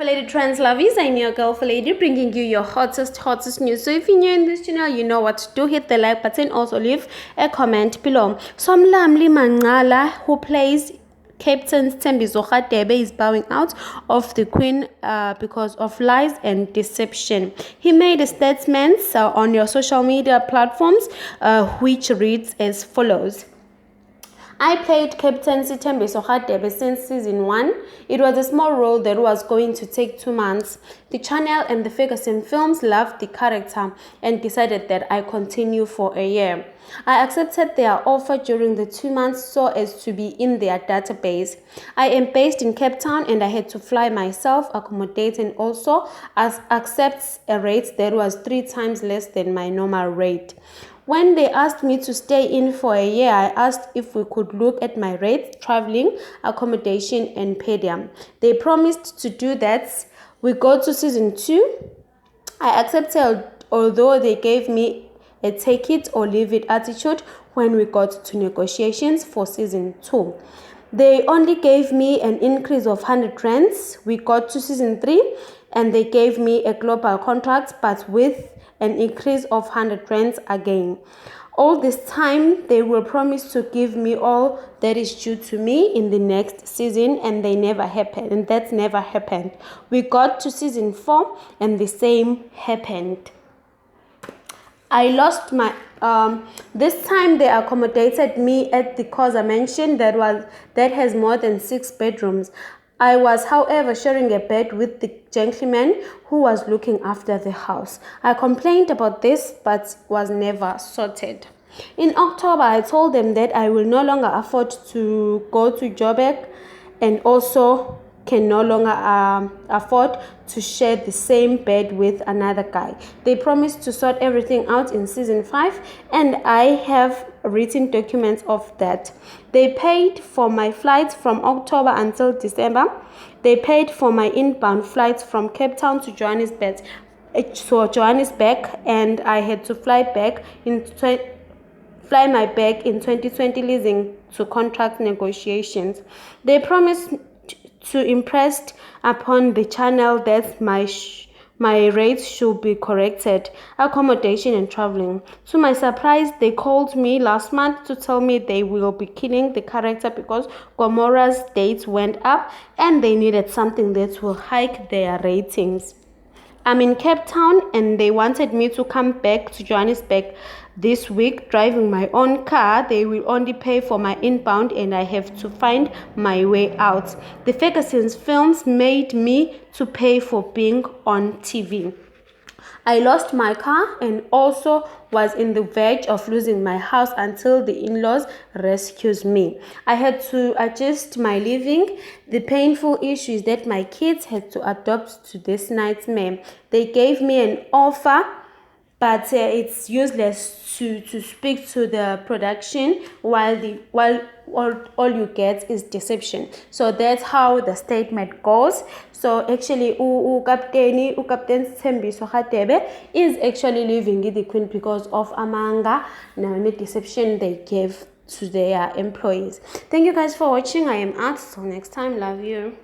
Lady Trans Lovies, I'm your girl for Lady, bringing you your hottest news. So if you're new in this channel, you know what to do. Hit the like button, also leave a comment below. Somlamli Mangala, who plays Captain Thembiso Radebe, is bowing out of the Queen because of lies and deception. He made a statement on your social media platforms, which reads as follows. I played Captain Thembiso Radebe since season 1. It was a small role that was going to take 2 months. The channel and the Ferguson Films loved the character and decided that I continue for a year. I accepted their offer during the 2 months so as to be in their database. I am based in Cape Town and I had to fly myself, accommodate, and also accept a rate that was 3 times less than my normal rate. When they asked me to stay in for a year, I asked if we could look at my rates, traveling, accommodation, and per diem. They promised to do that. We go to season 2. I accepted, although they gave me a take it or leave it attitude when we got to negotiations for season 2. They only gave me an increase of 100 rands. We got to season 3 and they gave me a global contract but with an increase of 100 rands again. All this time, they will promise to give me all that is due to me in the next season, and they never happened, and that never happened. We got to season 4, and the same happened. I lost my this time they accommodated me at the Khoza mansion that has more than 6 bedrooms. I was, however, sharing a bed with the gentleman who was looking after the house. I complained about this but was never sorted. In October, I told them that I will no longer afford to go to Joburg and also can no longer afford to share the same bed with another guy. They promised to sort everything out in season 5 and I have written documents of that. They paid for my flights from October until December. They paid for my inbound flights from Cape Town to Johannesburg. And I had to fly my bag in 2020 leading to contract negotiations. They promised to impress upon the channel that my rates should be corrected, accommodation and traveling. To my surprise, they called me last month to tell me they will be killing the character because Gomora's dates went up and they needed something that will hike their ratings. I'm in Cape Town and they wanted me to come back to Johannesburg this week driving my own car. They will only pay for my inbound and I have to find my way out. The Ferguson's Films made me to pay for being on TV. I lost my car and also was in the verge of losing my house until the in-laws rescued me. I had to adjust my living. The painful issue is that my kids had to adapt to this nightmare. They gave me an offer, but it's useless to speak to the production while all you get is deception. So that's how the statement goes. So actually Captain Thembiso Radebe is actually leaving the Queen because of amanga and the deception they gave to their employees. Thank you guys for watching. I am out. Till next time, love you.